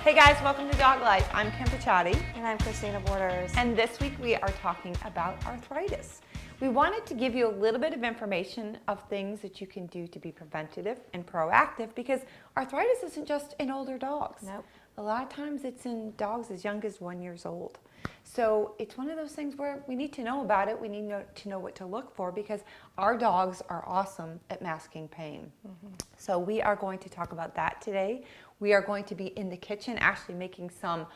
Hey guys, welcome to DogLife. I'm Kim Picciotti. And I'm Christina Borders. And this week we are talking about arthritis. We wanted to give you a little bit of information of things that you can do to be preventative and proactive, because arthritis isn't just in older dogs. Nope. A lot of times it's in dogs as young as 1 year old. So it's one of those things where we need to know about it. We need to know what to look for, because our dogs are awesome at masking pain. So we are going to talk about that today. We are going to be in the kitchen actually making some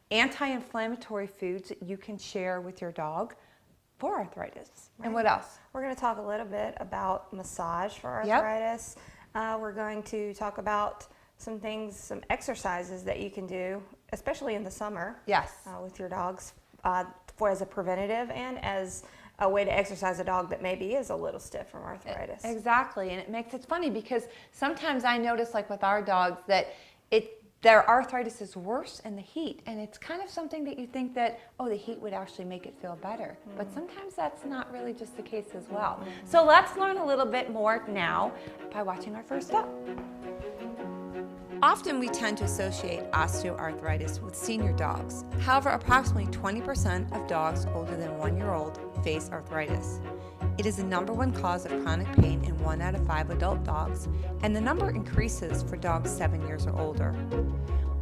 anti-inflammatory foods that you can share with your dog for arthritis. Right. And what else? We're going to talk a little bit about massage for arthritis. We're going to talk about some things, some exercises that you can do, especially in the summer. Yes. With your dogs, for as a preventative and as a way to exercise a dog that maybe is a little stiff from arthritis. Exactly, and it's funny because sometimes I notice, like with our dogs, that their arthritis is worse in the heat, and it's kind of something that you think that, oh, the heat would actually make it feel better. But sometimes that's not really just the case as well. So let's learn a little bit more now by watching our first step. Often we tend to associate osteoarthritis with senior dogs. However, approximately 20% of dogs older than 1 year old face arthritis. It is the #1 cause of chronic pain in 1 out of 5 adult dogs, and the number increases for dogs 7 years or older.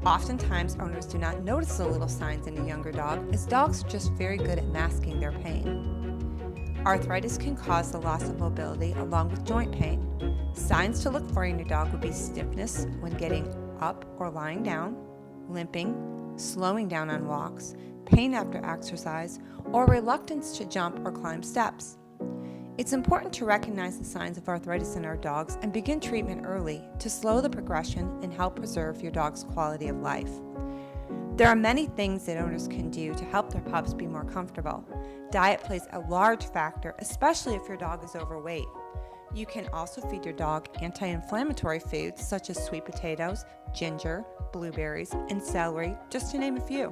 Oftentimes, owners do not notice the little signs in a younger dog, as dogs are just very good at masking their pain. Arthritis can cause the loss of mobility along with joint pain. Signs to look for in your dog would be stiffness when getting up or lying down, limping, slowing down on walks, pain after exercise, or reluctance to jump or climb steps. It's important to recognize the signs of arthritis in our dogs and begin treatment early to slow the progression and help preserve your dog's quality of life. There are many things that owners can do to help their pups be more comfortable. Diet plays a large factor, especially if your dog is overweight. You can also feed your dog anti-inflammatory foods such as sweet potatoes, ginger, blueberries, and celery, just to name a few.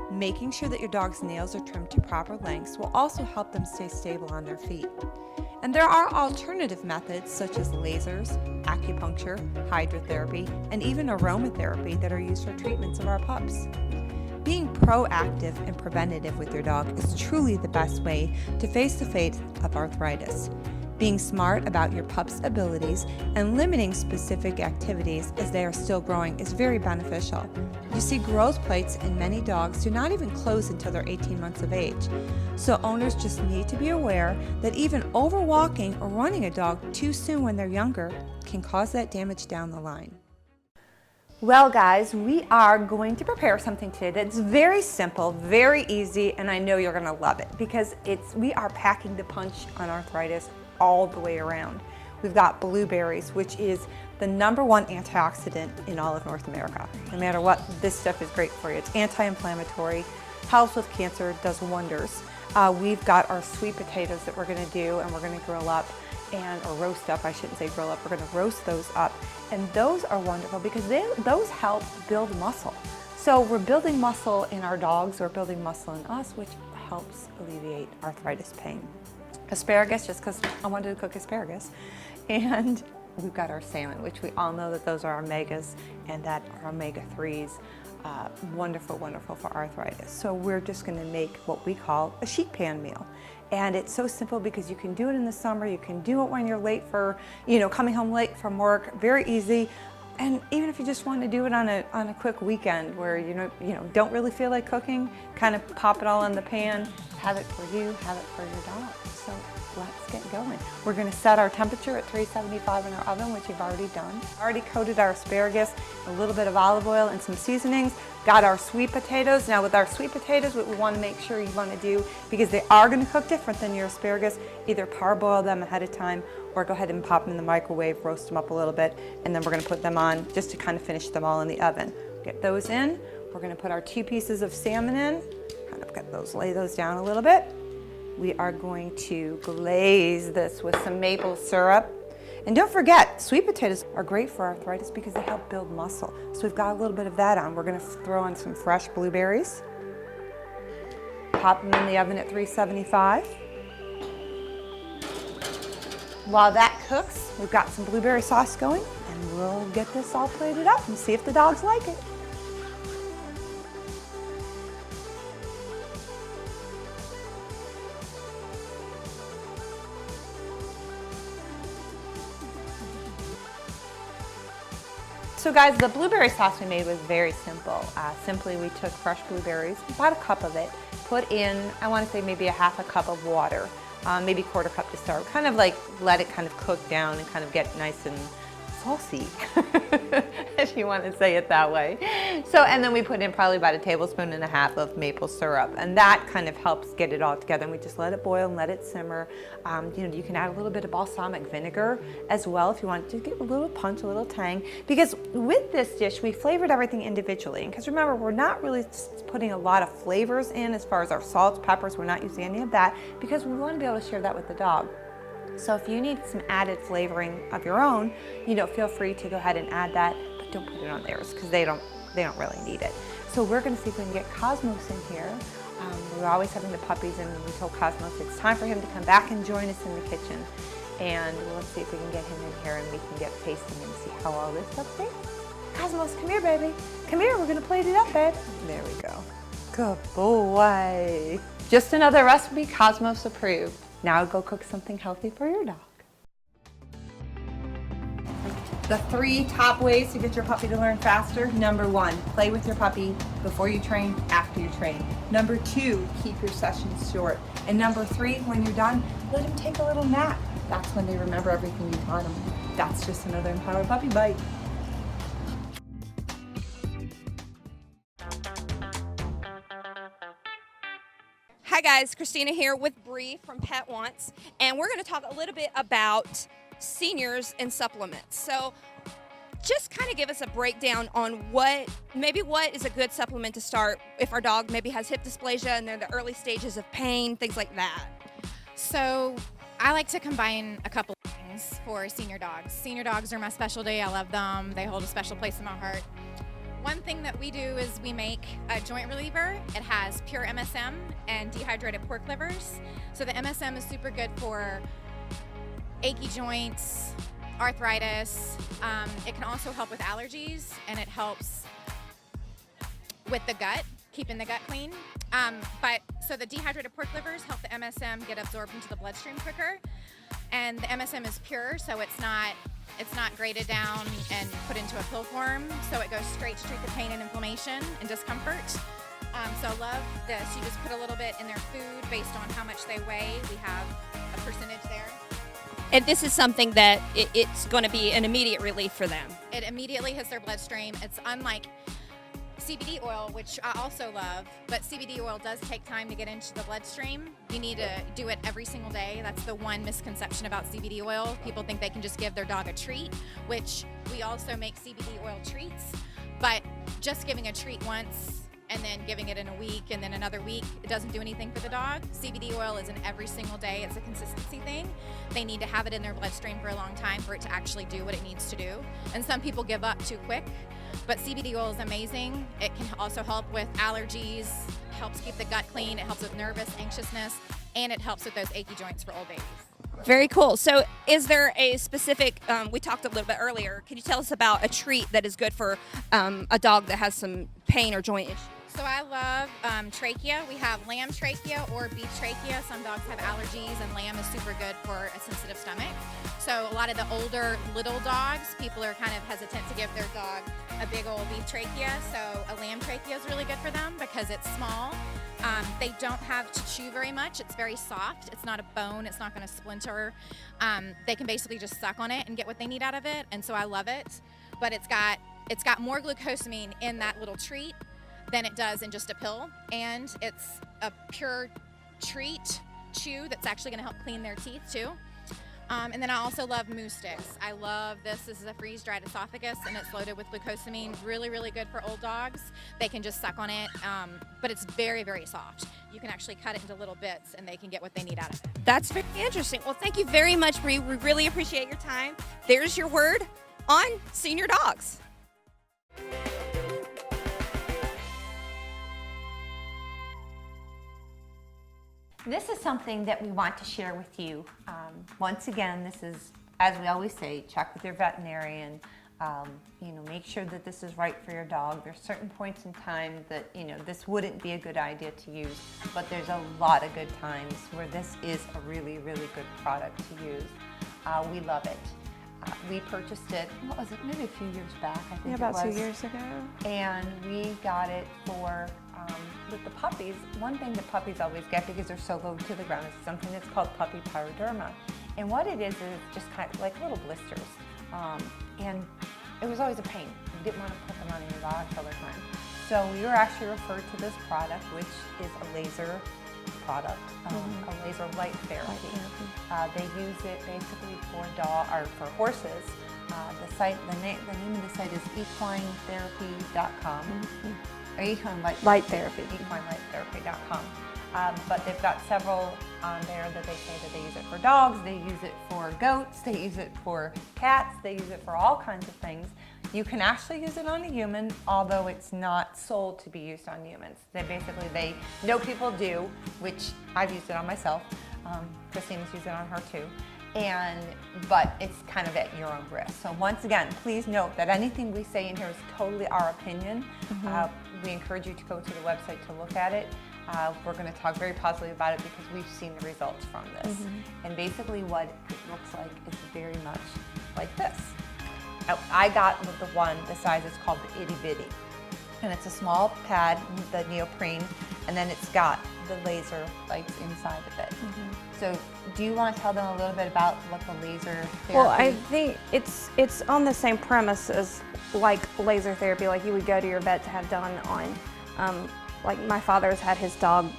Making sure that your dog's nails are trimmed to proper lengths will also help them stay stable on their feet. And there are alternative methods such as lasers, acupuncture, hydrotherapy, and even aromatherapy that are used for treatments of our pups. Being proactive and preventative with your dog is truly the best way to face the fate of arthritis. Being smart about your pup's abilities and limiting specific activities as they are still growing is very beneficial. You see, growth plates in many dogs do not even close until they're 18 months of age. So owners just need to be aware that even overwalking or running a dog too soon when they're younger can cause that damage down the line. Well guys, we are going to prepare something today that's very simple, very easy, and I know you're going to love it because we are packing the punch on arthritis all the way around. We've got blueberries, which is the #1 antioxidant in all of North America. No matter what, this stuff is great for you. It's anti-inflammatory, helps with cancer, does wonders. We've got our sweet potatoes that we're going to do, and we're going to grill up, or roast up, I shouldn't say grill up, we're going to roast those up. And those are wonderful because those help build muscle. So we're building muscle in our dogs, we're building muscle in us, which helps alleviate arthritis pain. Asparagus, just because I wanted to cook asparagus. And we've got our salmon, which we all know that those are omegas and that are omega-3s. Wonderful, wonderful for arthritis. So we're just going to make what we call a sheet pan meal. And it's so simple because you can do it in the summer, you can do it when you're late for, coming home late from work, very easy. And even if you just want to do it on a quick weekend where don't really feel like cooking, kind of pop it all in the pan, have it for you, have it for your dog. So let's get going. We're going to set our temperature at 375 in our oven, which we've already done. Already coated our asparagus, a little bit of olive oil and some seasonings. Got our sweet potatoes. Now with our sweet potatoes, what we want to make sure you want to do, because they are going to cook different than your asparagus, either parboil them ahead of time or go ahead and pop them in the microwave, roast them up a little bit, and then we're going to put them on just to kind of finish them all in the oven. Get those in. We're going to put our 2 pieces of salmon in. Kind of lay those down a little bit. We are going to glaze this with some maple syrup. And don't forget, sweet potatoes are great for arthritis because they help build muscle. So we've got a little bit of that on. We're going to throw on some fresh blueberries. Pop them in the oven at 375. While that cooks, we've got some blueberry sauce going, and we'll get this all plated up and see if the dogs like it. So guys, the blueberry sauce we made was very simple. Simply we took fresh blueberries, about a cup of it, put in, I want to say maybe a half a cup of water, maybe quarter cup to start. Kind of like let it kind of cook down and kind of get nice and saucy, if you want to say it that way. So, and then we put in probably about a tablespoon and a half of maple syrup, and that kind of helps get it all together. And we just let it boil and let it simmer. You know, you can add a little bit of balsamic vinegar as well if you want to get a little punch, a little tang. Because with this dish, we flavored everything individually. And because remember, we're not really putting a lot of flavors in as far as our salts, peppers. We're not using any of that because we want to be able to share that with the dog. So if you need some added flavoring of your own, you know, feel free to go ahead and add that, but don't put it on theirs because they don't really need it. So we're going to see if we can get Cosmos in here. We're always having the puppies in, and we told Cosmos it's time for him to come back and join us in the kitchen. And let's see if we can get him in here and we can get tasting and see how all this stuff tastes. Cosmos, come here, baby. Come here, we're going to plate it up, babe. There we go. Good boy. Just another recipe Cosmos approved. Now go cook something healthy for your dog. The 3 top ways to get your puppy to learn faster. Number 1, play with your puppy before you train, after you train. Number 2, keep your sessions short. And number 3, when you're done, let him take a little nap. That's when they remember everything you taught them. That's just another Empowered Puppy Bite. Hi guys, Christina here with Bree from Pet Wants, and we're going to talk a little bit about seniors and supplements. So just kind of give us a breakdown on what is a good supplement to start if our dog maybe has hip dysplasia and they're in the early stages of pain, things like that. So I like to combine a couple of things for senior dogs. Senior dogs are my specialty. I love them. They hold a special place in my heart. One thing that we do is we make a joint reliever. It has pure MSM and dehydrated pork livers. So the MSM is super good for achy joints, arthritis. It can also help with allergies, and it helps with the gut, keeping the gut clean. So the dehydrated pork livers help the MSM get absorbed into the bloodstream quicker. And the MSM is pure, so it's not graded down and put into a pill form, so it goes straight to treat the pain and inflammation and discomfort. So love this. You just put a little bit in their food based on how much they weigh. We have a percentage there. And this is something that it's going to be an immediate relief for them. It immediately hits their bloodstream. It's unlike CBD oil, which I also love, but CBD oil does take time to get into the bloodstream. You need to do it every single day. That's the one misconception about CBD oil. People think they can just give their dog a treat, which we also make CBD oil treats, but just giving a treat once and then giving it in a week and then another week, it doesn't do anything for the dog. CBD oil is an every single day. It's a consistency thing. They need to have it in their bloodstream for a long time for it to actually do what it needs to do. And some people give up too quick. But CBD oil is amazing. It can also help with allergies, helps keep the gut clean, it helps with nervous anxiousness, and it helps with those achy joints for old babies. Very cool. So is there a specific, we talked a little bit earlier, can you tell us about a treat that is good for a dog that has some pain or joint issues? So I love trachea. We have lamb trachea or beef trachea. Some dogs have allergies, and lamb is super good for a sensitive stomach. So a lot of the older little dogs, people are kind of hesitant to give their dog a big old beef trachea. So a lamb trachea is really good for them because it's small. They don't have to chew very much. It's very soft. It's not a bone. It's not going to splinter. They can basically just suck on it and get what they need out of it. And so I love it. But it's got more glucosamine in that little treat than it does in just a pill, and it's a pure treat chew that's actually going to help clean their teeth too. And then I also love Moo Sticks. I love this. This is a freeze-dried esophagus, and it's loaded with glucosamine. Really, really good for old dogs. They can just suck on it, but it's very, very soft. You can actually cut it into little bits, and they can get what they need out of it. That's very interesting. Well, thank you very much, Bree. We really appreciate your time. There's your word on senior dogs. This is something that we want to share with you. Once again, this is, as we always say, check with your veterinarian. Make sure that this is right for your dog. There's certain points in time that, this wouldn't be a good idea to use, but there's a lot of good times where this is a really, really good product to use. We love it. We purchased it, what was it, maybe a few years back, I think Yeah, about it 2 was. years ago. And we got it for, with the puppies, one thing that puppies always get because they're so low to the ground is something that's called puppy pyoderma. And what it is just kind of like little blisters. And it was always a pain. We didn't want to put them on any dogs all the time. So we were actually referred to this product, which is a laser product, a laser light therapy. They use it basically for for horses. The name of the site is equinetherapy.com. Or Light therapy. equinelifetherapy.com. But they've got several on there that they say that they use it for dogs, they use it for goats, they use it for cats, they use it for all kinds of things. You can actually use it on a human, although it's not sold to be used on humans. They know people do, which I've used it on myself. Christina's used it on her too. But it's kind of at your own risk. So once again, please note that anything we say in here is totally our opinion. We encourage you to go to the website to look at it. We're going to talk very positively about it because we've seen the results from this. And basically what it looks like is very much like this. I got with the size is called the itty bitty. And it's a small pad, the neoprene, and then it's got the laser lights inside of it. So do you want to tell them a little bit about what the laser therapy? Well, I think it's on the same premise as like laser therapy, like you would go to your vet to have done on, like my father's had his dog,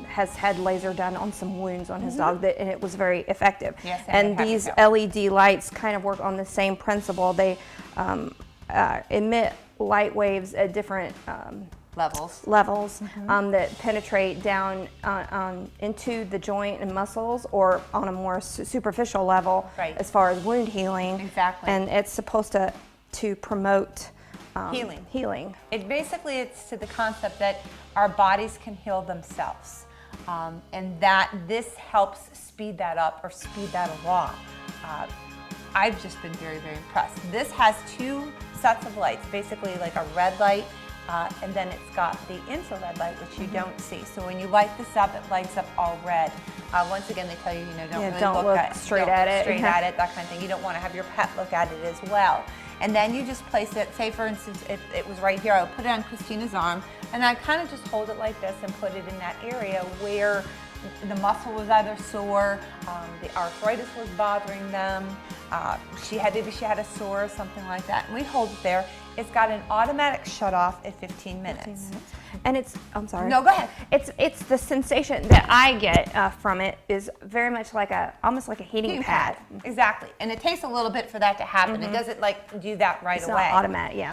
has had laser done on some wounds on his dog, and it was very effective. Yes, and these LED lights kind of work on the same principle. They emit light waves at different levels that penetrate down into the joint and muscles, or on a more superficial level, as far as wound healing. Exactly. And it's supposed to promote healing. It's to the concept that our bodies can heal themselves, and that this helps speed that up or speed that along. I've just been very, very impressed. This has 2 sets of lights, basically like a red light, and then it's got the infrared light, which you don't see. So when you light this up, it lights up all red. Once again, they tell you, don't look straight at it, that kind of thing. You don't want to have your pet look at it as well. And then you just place it, say for instance, if it was right here, I would put it on Christina's arm, and I kind of just hold it like this and put it in that area where the muscle was either sore, the arthritis was bothering them, maybe she had a sore or something like that. And we hold it there. It's got an automatic shut off at 15 minutes. And I'm sorry. No, go ahead. It's the sensation that I get from it is very much like almost like a heating pad. Exactly. And it takes a little bit for that to happen. It doesn't like do that right away. It's not automatic, yeah.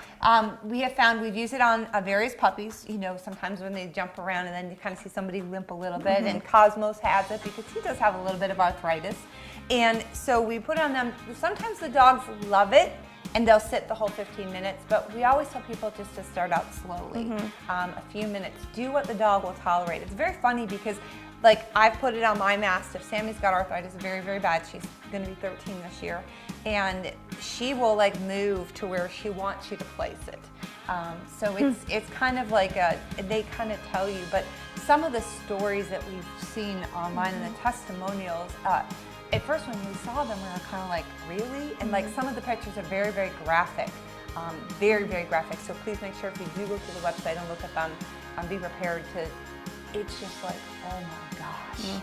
We have found we've used it on various puppies, sometimes when they jump around and then you kind of see somebody limp a little bit, and Cosmos has it because he does have a little bit of arthritis. And so we put it on them. Sometimes the dogs love it, and they'll sit the whole 15 minutes, but we always tell people just to start out slowly, a few minutes. Do what the dog will tolerate. It's very funny because, like, I've put it on my Mastiff. Sammy's got arthritis very, very bad. She's going to be 13 this year, and she will like move to where she wants you to place it. So it's kind of like they kind of tell you, but some of the stories that we've seen online and the testimonials, at first when we saw them, we were kind of like, really? And like some of the pictures are very, very graphic, very, very graphic. So please make sure if you do go to the website and look at them, be prepared to, it's just like, oh my gosh.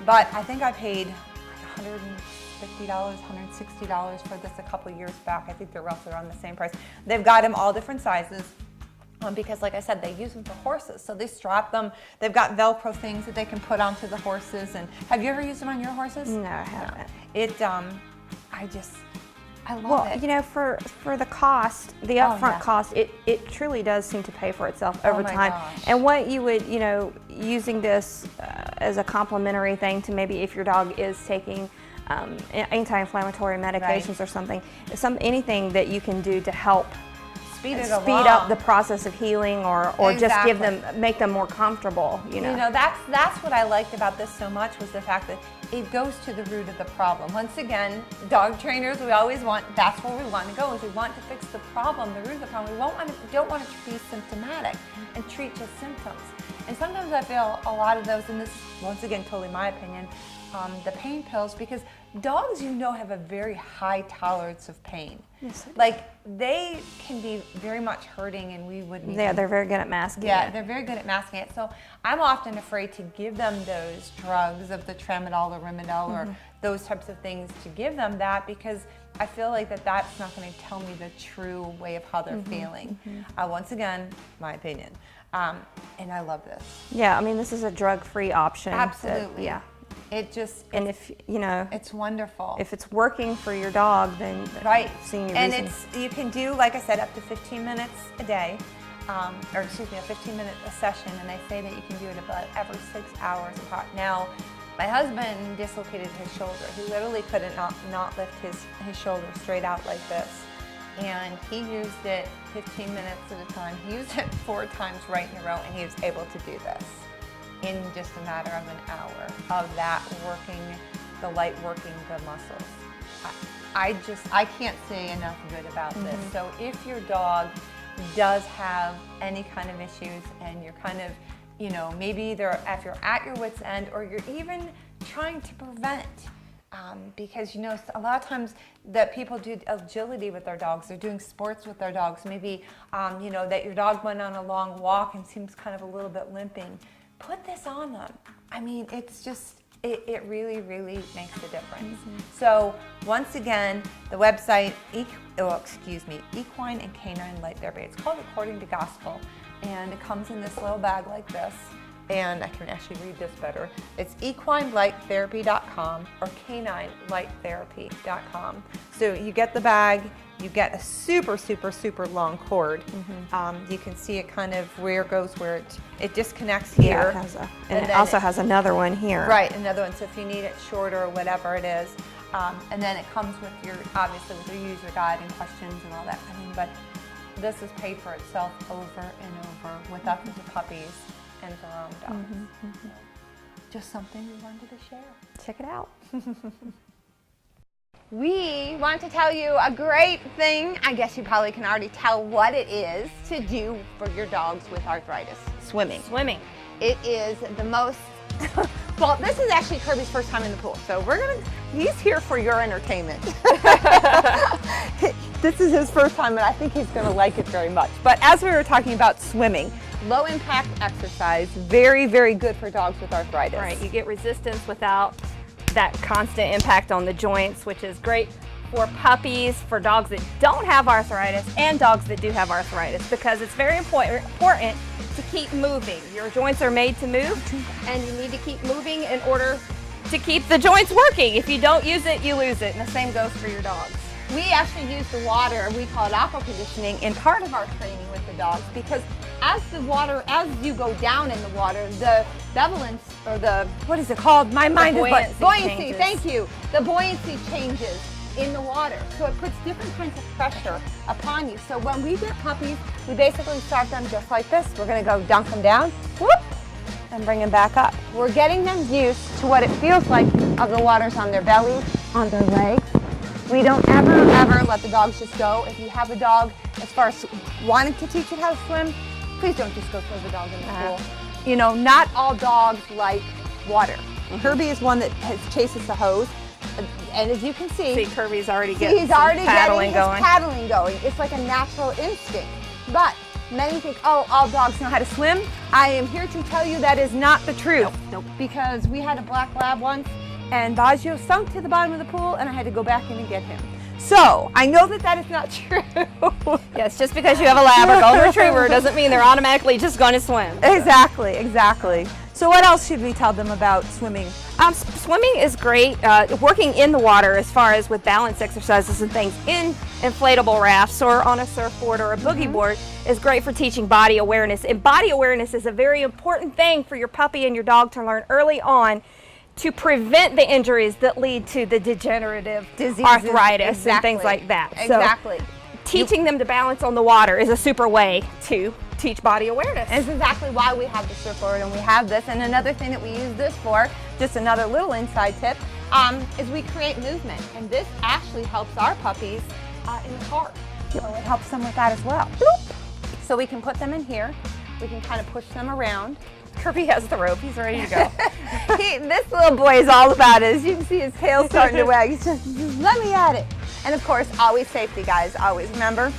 But I think I paid like $150, $160 for this a couple years back. I think they're roughly around the same price. They've got them all different sizes. Because like I said, they use them for horses. So they strap them. They've got Velcro things that they can put onto the horses. And have you ever used them on your horses? No, I haven't. I love it. Well, for the cost, the upfront cost, it truly does seem to pay for itself over time. Gosh. And what you would, using this as a complementary thing to maybe if your dog is taking anti-inflammatory medications or something, anything that you can do to help speed up the process of healing, or Exactly. just make them more comfortable. That's what I liked about this so much, was the fact that it goes to the root of the problem. Once again, dog trainers, that's where we want to go, is we want to fix the problem, the root of the problem. We don't want it to be symptomatic and treat just symptoms. And sometimes I feel a lot of those, and this is once again totally my opinion, the pain pills, because dogs, have a very high tolerance of pain. Yes, they do. Like, they can be very much hurting, and we wouldn't Yeah, even, they're very good at masking yeah, it. they're very good at masking it. So I'm often afraid to give them those drugs of the tramadol or Rimadyl or those types of things, to give them that, because I feel like that's not going to tell me the true way of how they're feeling. Once again, my opinion. And I love this. Yeah, I mean, this is a drug-free option. that- Absolutely. yeah. It just, And if, it's wonderful. if it's working for your dog, then Right. seeing your And reason. you can do, like I said, up to 15 minutes a day, or excuse me, a 15-minute session, and I say that you can do it about every 6 hours apart. Now, my husband dislocated his shoulder. He literally couldn't not lift his shoulder straight out like this. And he used it 15 minutes at a time. He used it 4 times right in a row, and he was able to do this in just a matter of an hour of that working, the light working the muscles. I can't say enough good about this. So if your dog does have any kind of issues, and you're kind of, maybe either if you're at your wit's end, or you're even trying to prevent, because a lot of times that people do agility with their dogs, they're doing sports with their dogs, maybe that your dog went on a long walk and seems kind of a little bit limping. Put this on them. I mean, it's just, it really, really makes a difference. So once again, the website, Equine and Canine Light Therapy. It's called According to Gospel, and it comes in this little bag like this. And I can actually read this better. It's equinelightTherapy.com or caninelightTherapy.com. So you get the bag, you get a super, super, super long cord. You can see it kind of where it disconnects here. Yeah, and it also has another one here. Right, another one. So if you need it shorter or whatever it is. And then it comes with obviously with your user guide and questions and all that. But this has paid for itself over and over with us as puppies and for our own dogs. Just something we wanted to share. Check it out. We want to tell you a great thing. I guess you probably can already tell what it is to do for your dogs with arthritis. Swimming. Swimming. It is the most, well, this is actually Kirby's first time in the pool, so he's here for your entertainment. This is his first time, and I think he's gonna like it very much. But as we were talking about swimming, low impact exercise, very, very good for dogs with arthritis. Right, you get resistance without that constant impact on the joints, which is great for puppies, for dogs that don't have arthritis, and dogs that do have arthritis, because it's very important to keep moving. Your joints are made to move, and you need to keep moving in order to keep the joints working. If you don't use it, you lose it, and the same goes for your dogs. We actually use the water, we call it aqua conditioning, in part of our training with the dogs, because as you go down in the water, the bevelance, or what is it called? My mind is buoyancy. changes. Thank you. The buoyancy changes in the water, so it puts different kinds of pressure upon you. So when we get puppies, we basically start them just like this. We're going to go dunk them down, whoop, and bring them back up. We're getting them used to what it feels like of the waters on their belly, on their legs. We don't ever let the dogs just go. If you have a dog, as far as wanting to teach it how to swim, please don't just go throw the dog in the pool. Not all dogs like water. Kirby is one that chases the hose, and as you can see, Kirby's already getting he's already paddling getting going. his paddling going. It's like a natural instinct. But many think, oh, all dogs know how to swim. I am here to tell you that is not the truth. Nope. Because we had a black lab once, and Baggio sunk to the bottom of the pool, and I had to go back in and get him. So I know that is not true. Yes, just because you have a lab or golden retriever doesn't mean they're automatically just going to swim. Exactly. So what else should we tell them about swimming? Swimming is great. Working in the water, as far as with balance exercises and things in inflatable rafts or on a surfboard or a boogie board, is great for teaching body awareness. And body awareness is a very important thing for your puppy and your dog to learn early on, to prevent the injuries that lead to the degenerative diseases, arthritis and things like that. Exactly. So teaching them to balance on the water is a super way to teach body awareness. This is exactly why we have the surfboard and we have this. And another thing that we use this for, just another little inside tip, is we create movement. And this actually helps our puppies in the car. So it helps them with that as well. Bloop. So we can put them in here. We can kind of push them around. Kirby has the rope. He's ready to go. This little boy is all about it. As you can see, his tail starting to wag. He's just let me at it. And of course, always safety, guys. Always remember,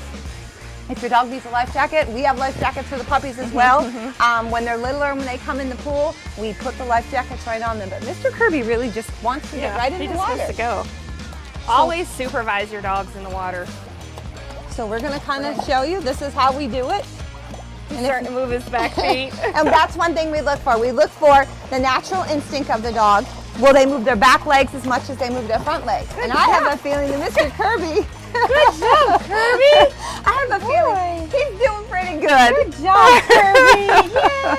if your dog needs a life jacket, we have life jackets for the puppies as well. When they're littler, when they come in the pool, we put the life jackets right on them. But Mr. Kirby really just wants to get right in the water. He just wants to go. Always supervise your dogs in the water. So we're going to kind of show you, this is how we do it. And starting to move his back feet. And that's one thing we look for. We look for the natural instinct of the dog. Will they move their back legs as much as they move their front legs? And I have a feeling that Mr. Kirby. Good job, Kirby. I have a feeling he's doing pretty good. Good job, Kirby. Yay.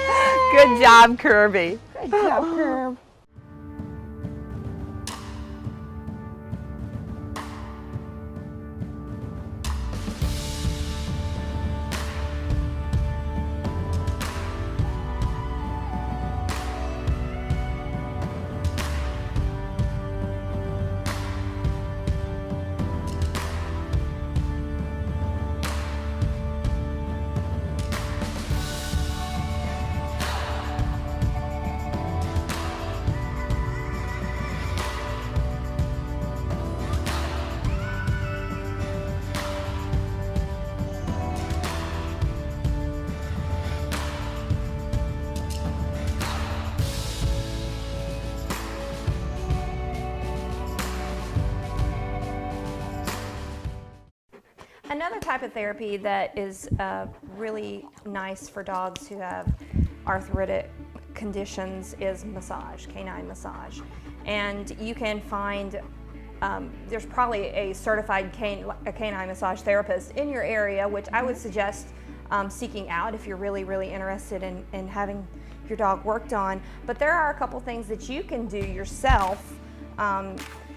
Good job, Kirby. Good job, Kirby. Another type of therapy that is really nice for dogs who have arthritic conditions is massage, canine massage. And you can find, there's probably a certified canine massage therapist in your area, which I would suggest seeking out if you're really, really interested in having your dog worked on. But there are a couple things that you can do yourself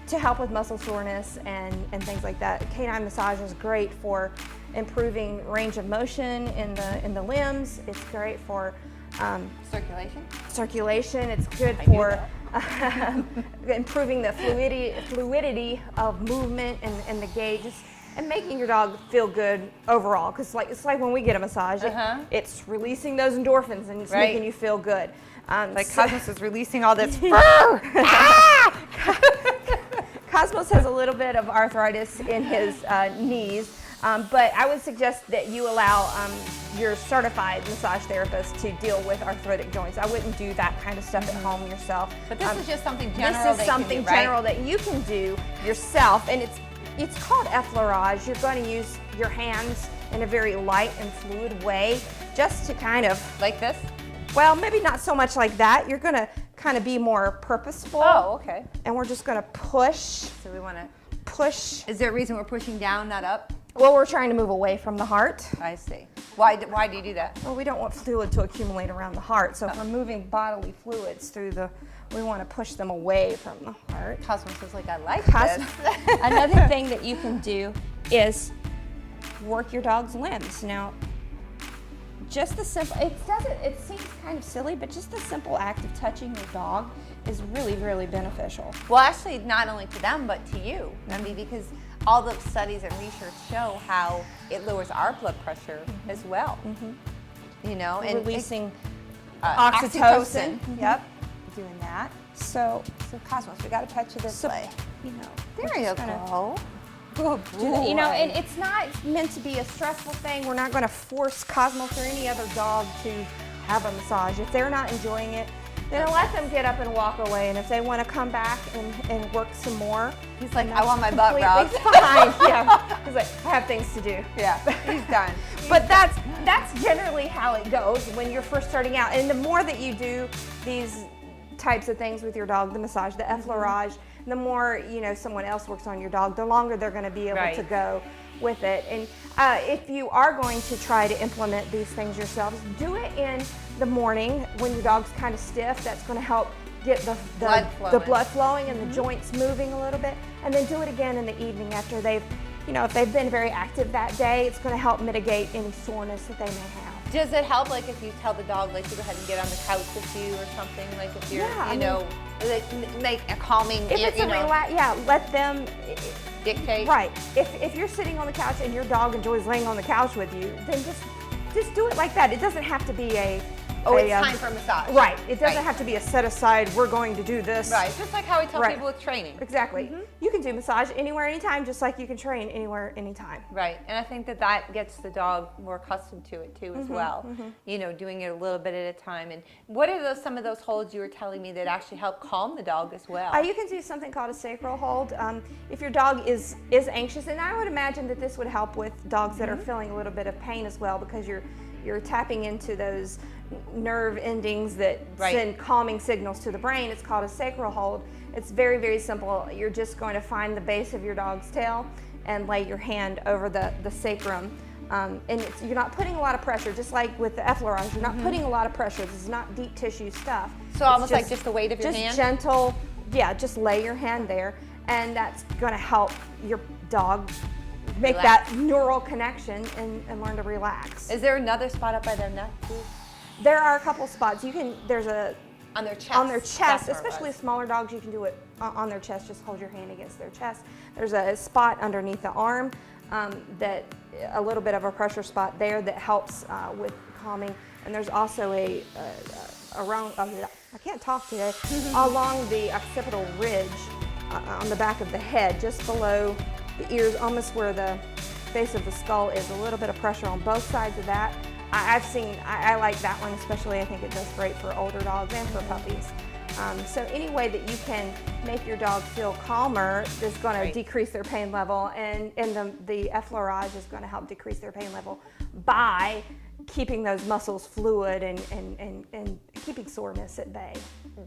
to help with muscle soreness and things like that. Canine massage is great for improving range of motion in the limbs. It's great for circulation. It's good for improving the fluidity of movement and the gait, and making your dog feel good overall. Because it's like when we get a massage, it's releasing those endorphins and it's making you feel good. Cosmos is releasing all this fur. Cosmos has a little bit of arthritis in his knees, but I would suggest that you allow your certified massage therapist to deal with arthritic joints. I wouldn't do that kind of stuff at home yourself. But this is just something general. This is something general that you can do yourself, and it's called effleurage. You're going to use your hands in a very light and fluid way, just to kind of Like this? well, maybe not so much like that. You're going to kind of be more purposeful. Oh, okay. And we're just going to push. So we want to Push. Is there a reason we're pushing down, not up? Well, we're trying to move away from the heart. I see. Why do you do that? Well, we don't want fluid to accumulate around the heart. So if we're moving bodily fluids through we want to push them away from the heart. Cosmos was like, I like this. Another thing that you can do is work your dog's limbs. Now, just the simple, it seems kind of silly, but just the simple act of touching your dog is really, really beneficial. Well, actually, not only to them, but to you. I mean, because all the studies and research show how it lowers our blood pressure as well. You know, and Releasing oxytocin. Yep, doing that. So Cosmos, we got to pet you this way. you know, There we're you just gonna go. Good do that. You know, boy. and it's not meant to be a stressful thing. We're not going to force Cosmos or any other dog to have a massage. If they're not enjoying it, then let them get up and walk away. And if they want to come back and work some more, He's like, I want my butt completely rubbed. fine. Yeah, he's like, I have things to do. Yeah, he's done. But that's generally how it goes when you're first starting out. And the more that you do these types of things with your dog, the massage, the effleurage, the more someone else works on your dog, the longer they're going to be able to go with it. And if you are going to try to implement these things yourselves, do it in the morning when your dog's kind of stiff. That's going to help get the blood flowing and the joints moving a little bit. And then do it again in the evening after they've, if they've been very active that day. It's going to help mitigate any soreness that they may have. Does it help, like, if you tell the dog, like, to go ahead and get on the couch with you or something? Like, if you're, make a calming, If it's let them dictate. Right. If you're sitting on the couch and your dog enjoys laying on the couch with you, then just do it like that. It doesn't have to be a Oh, it's time for a massage. Right. It doesn't have to be a set aside, we're going to do this. Right, just like how we tell people with training. Exactly. You can do massage anywhere, anytime, just like you can train anywhere, anytime. Right, and I think that gets the dog more accustomed to it too as well. You know, doing it a little bit at a time. And what are some of those holds you were telling me that actually help calm the dog as well? You can do something called a sacral hold. If your dog is anxious, and I would imagine that this would help with dogs that are feeling a little bit of pain as well, because you're tapping into those nerve endings that send calming signals to the brain. It's called a sacral hold. It's very, very simple. You're just going to find the base of your dog's tail and lay your hand over the sacrum. And you're not putting a lot of pressure, just like with the effleurage. You're not putting a lot of pressure. This is not deep tissue stuff. So almost like just the weight of your hand? Just gentle, just lay your hand there, and that's going to help your dog make that neural connection and learn to relax. Is there another spot up by their neck too? There are a couple spots. There's on their chest. On their chest, especially smaller dogs, you can do it on their chest. Just hold your hand against their chest. There's a spot underneath the arm that a little bit of a pressure spot there that helps with calming. And there's also around, I can't talk today, along the occipital ridge on the back of the head, just below the ears, almost where the base of the skull is. A little bit of pressure on both sides of that. I like that one especially. I think it does great for older dogs and for puppies. So any way that you can make your dog feel calmer is going to decrease their pain level, and the effleurage is going to help decrease their pain level by keeping those muscles fluid and keeping soreness at bay.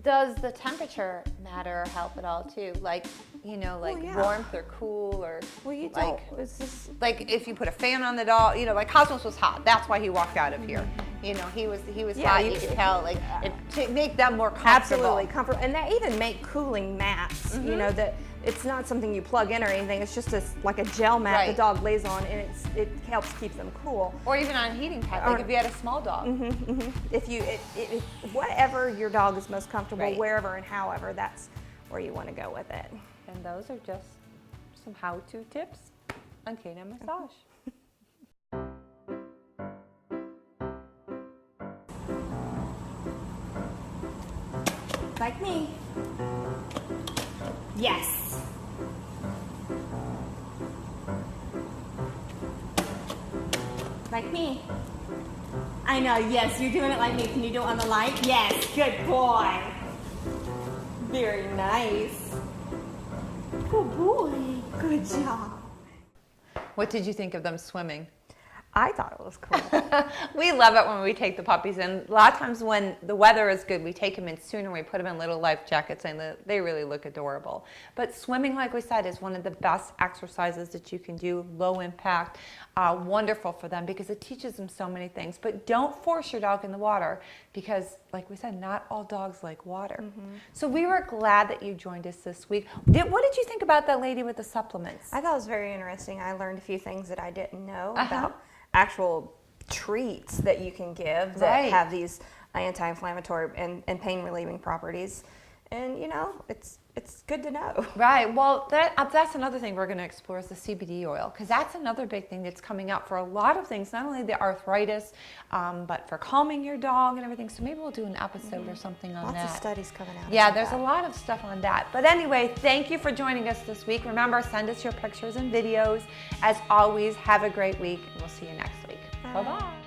Does the temperature matter or help at all too? Like, you know, like warmth or cool, or you like, don't. It's just, like if you put a fan on the dog, you know, like Cosmos was hot. That's why he walked out of here. You know, he was hot. You could tell, like, to make them more comfortable. Absolutely comfortable, and they even make cooling mats. You know, that it's not something you plug in or anything. It's just like a gel mat the dog lays on, and it helps keep them cool. Or even on a heating pad, like if you had a small dog. If whatever your dog is most comfortable, wherever and however, that's where you want to go with it. And those are just some how-to tips on canine massage. Like me. Yes. Like me. I know, yes, you're doing it like me. Can you do it on the light? Yes, good boy. Very nice. Good boy. Good job. What did you think of them swimming? I thought it was cool. We love it when we take the puppies in. A lot of times when the weather is good, we take them in sooner. We put them in little life jackets, and they really look adorable. But swimming, like we said, is one of the best exercises that you can do. Low impact, wonderful for them because it teaches them so many things. But don't force your dog in the water because, like we said, not all dogs like water. So we were glad that you joined us this week. What did you think about that lady with the supplements? I thought it was very interesting. I learned a few things that I didn't know about actual treats that you can give that have these anti-inflammatory and pain relieving properties, and you know, it's good to know. Right. Well, that's another thing we're going to explore is the CBD oil, because that's another big thing that's coming up for a lot of things, not only the arthritis, but for calming your dog and everything. So maybe we'll do an episode or something on that. Lots of studies coming out. Yeah, there's a lot of stuff on that. But anyway, thank you for joining us this week. Remember, send us your pictures and videos. As always, have a great week, and we'll see you next week. Bye-bye.